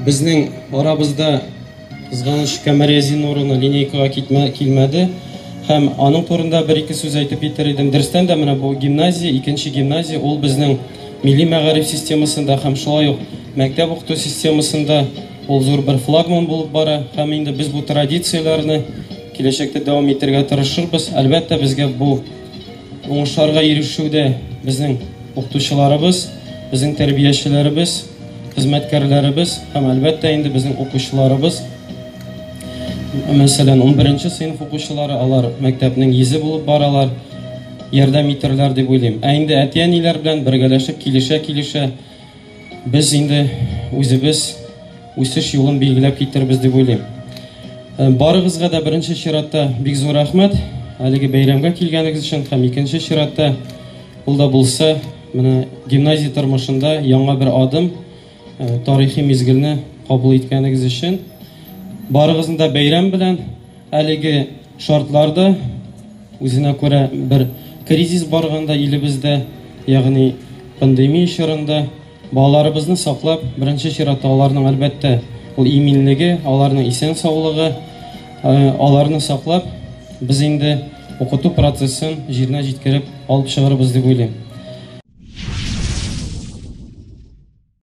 Безнең арабызда кызганыч Камарязин урыны линейкага килмәде. Һәм аның турында бер-ике сүз әйтеп китер идем. Дөрестән дә менә бу гимназия, икенче гимназия, ул безнең милли мәгариф системасында һәм шулай ук мәктәп укыту системасында ул зур бер флагман булып бара. Һәм инде без бу традицияләрне киләчәктә дәвам итәргә тырышырбыз. Әлбәттә, безгә бу уңышларга ирешүдә безнең укытучыларыбыз, безнең тәрбиячеләребез, хезмәткәрләребез һәм әлбәттә инде безнең укучыларыбыз, мәсәлән 11-нче сыйныф укучылары, алар мәктәпнең йөзе булып баралар, ярдәм итерләр дип уйлыйм. Ә инде әти-әниләр белән бергәләшеп килешә без инде үзебез үсеш юлын билгеләп китербез дип уйлыйм. Барыгызга да беренче чиратта бик зур рәхмәт әлеге бәйрәмгә килгәнегез өчен һәм икенче чиратта ул да булса менә гимназия тормышында яңа бер адым, тарихи мизгелне кабул иткәнегез өчен. Барыгызны да бәйрәм белән, әлеге шартларда үзенә күрә бер кризис барганда илебездә, ягъни пандемия чорында балаларыбызны саклап, беренче чиратта аларның әлбәттә ул иминлеге, аларның исән саулыгы, аларны саклап, без инде укыту процессын җиренә җиткереп алып чыгарбыз дип уйлыйм.